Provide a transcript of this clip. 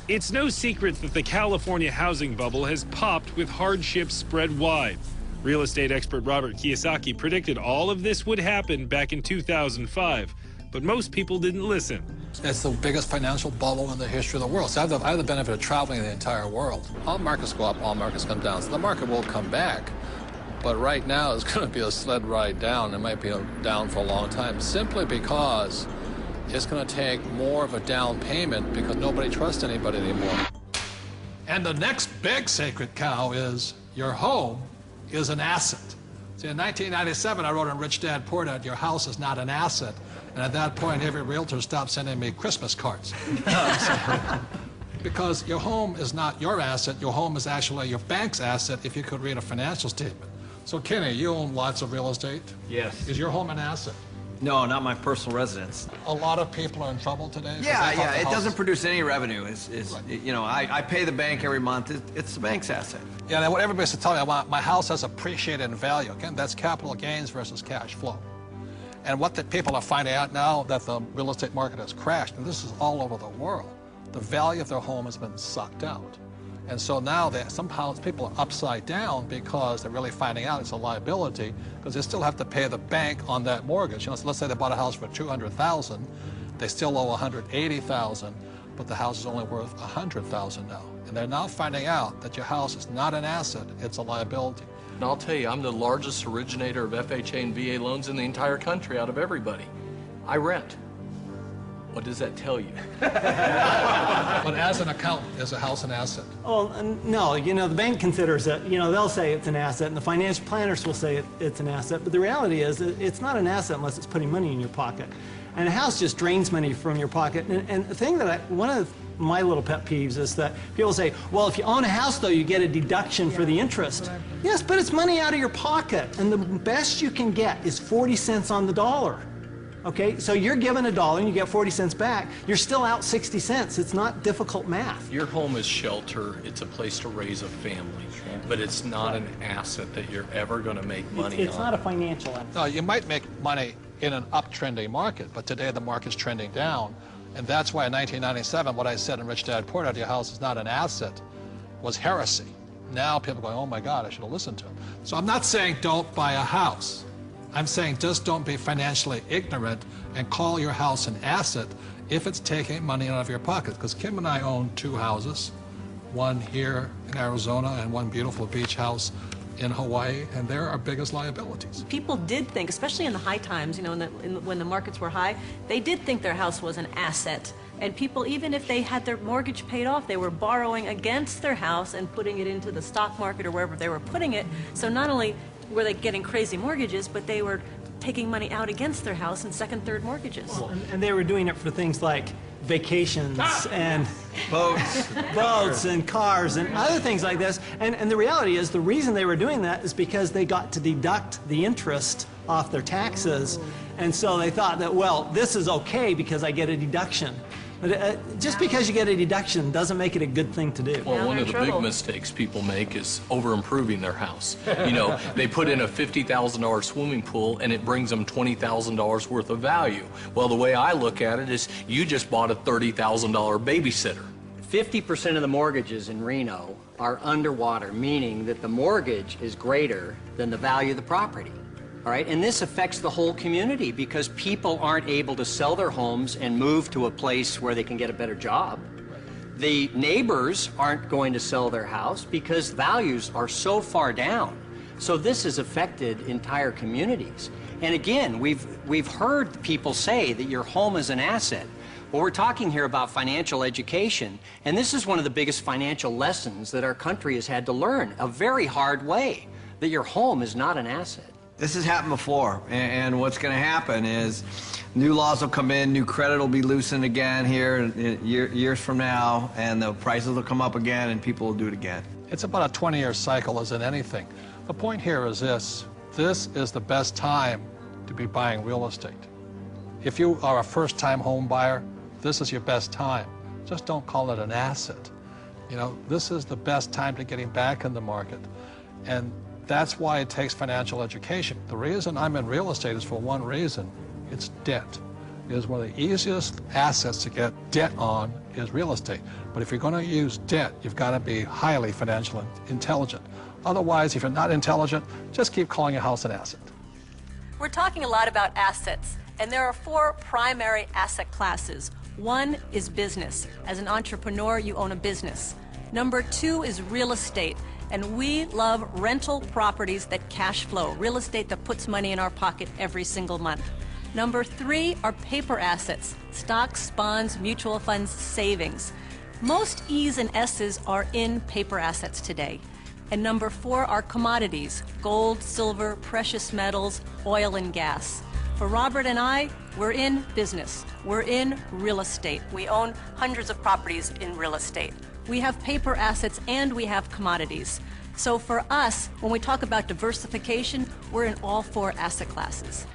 It's no secret that the California housing bubble has popped with hardships spread wide. Real estate expert Robert Kiyosaki predicted all of this would happen back in 2005, but most people didn't listen. It's the biggest financial bubble in the history of the world. So I have the benefit of traveling the entire world. All markets go up, all markets come down. So the market will come back. But right now it's going to be a sled ride down. It might be down for a long time, simply because it's going to take more of a down payment because nobody trusts anybody anymore. And the next big sacred cow is your home is an asset. See, in 1997, I wrote in Rich Dad, Poor Dad, your house is not an asset. And at that point, every realtor stopped sending me Christmas cards. Because your home is not your asset. Your home is actually your bank's asset if you could read a financial statement. So, Kenny, you own lots of real estate? Yes. Is your home an asset? No, not my personal residence. A lot of people are in trouble today? Yeah, it doesn't produce any revenue. Right. You know, I pay the bank every month. It's the bank's asset. Yeah, and what everybody's to tell me, my house has appreciated in value. Again, that's capital gains versus cash flow. And what the people are finding out now that the real estate market has crashed, and this is all over the world, the value of their home has been sucked out. And so now somehow people are upside down because they're really finding out it's a liability because they still have to pay the bank on that mortgage. You know, so let's say they bought a house for $200,000, they still owe $180,000, but the house is only worth $100,000 now. And they're now finding out that your house is not an asset, it's a liability. And I'll tell you, I'm the largest originator of FHA and VA loans in the entire country out of everybody. I rent. What does that tell you? But as an accountant, is a house an asset? Oh, no, you know, the bank considers it, you know, they'll say it's an asset, and the financial planners will say it's an asset, but the reality is it's not an asset unless it's putting money in your pocket. And a house just drains money from your pocket. And the thing that one of my little pet peeves is that people say, well, if you own a house, though, you get a deduction for the interest. Yes, but it's money out of your pocket, and the best you can get is 40 cents on the dollar. Okay, so you're given $1 and you get 40 cents back. You're still out 60 cents. It's not difficult math. Your home is shelter. It's a place to raise a family, but it's not an asset that you're ever going to make money on. It's not a financial asset. No, you might make money in an uptrending market, but today the market's trending down. And that's why in 1997, what I said in Rich Dad, Poor Dad, your house is not an asset, was heresy. Now people are going, oh my God, I should have listened to him. So I'm not saying don't buy a house. I'm saying just don't be financially ignorant and call your house an asset if it's taking money out of your pocket. Because Kim and I own 2 houses, one here in Arizona and one beautiful beach house in Hawaii, and they're our biggest liabilities. People did think, especially in the high times, you know, when the markets were high, they did think their house was an asset. And people, even if they had their mortgage paid off, they were borrowing against their house and putting it into the stock market or wherever they were putting it. So not only were they getting crazy mortgages, but they were taking money out against their house in second, third mortgages. Well, and they were doing it for things like vacations and boats and cars and other things like this. And the reality is the reason they were doing that is because they got to deduct the interest off their taxes. And so they thought that, well, this is okay because I get a deduction. But just because you get a deduction doesn't make it a good thing to do. Well, one of the big mistakes people make is over-improving their house. You know, they put in a $50,000 swimming pool and it brings them $20,000 worth of value. Well, the way I look at it is you just bought a $30,000 babysitter. 50% of the mortgages in Reno are underwater, meaning that the mortgage is greater than the value of the property. All right, and this affects the whole community because people aren't able to sell their homes and move to a place where they can get a better job. The neighbors aren't going to sell their house because values are so far down. So this has affected entire communities. And again, we've heard people say that your home is an asset. Well, we're talking here about financial education, and this is one of the biggest financial lessons that our country has had to learn, a very hard way, that your home is not an asset. This has happened before, and what's going to happen is new laws will come in, new credit will be loosened again here years from now, and the prices will come up again, and people will do it again. It's about a 20-year cycle as in anything. The point here is this is the best time to be buying real estate. If you are a first-time home buyer, this is your best time. Just don't call it an asset. You know, this is the best time to getting back in the market. And that's why it takes financial education. The reason I'm in real estate is for one reason. It's debt. It is one of the easiest assets to get debt on is real estate. But if you're going to use debt, you've got to be highly financially intelligent. Otherwise, if you're not intelligent, just keep calling a house an asset. We're talking a lot about assets, and there are 4 primary asset classes. One is business. As an entrepreneur, you own a business. Number 2 is real estate, and we love rental properties that cash flow, real estate that puts money in our pocket every single month. Number 3 are paper assets, stocks, bonds, mutual funds, savings. Most E's and S's are in paper assets today. And number 4 are commodities, gold, silver, precious metals, oil and gas. For Robert and I, we're in business. We're in real estate. We own hundreds of properties in real estate. We have paper assets and we have commodities. So for us, when we talk about diversification, we're in all 4 asset classes.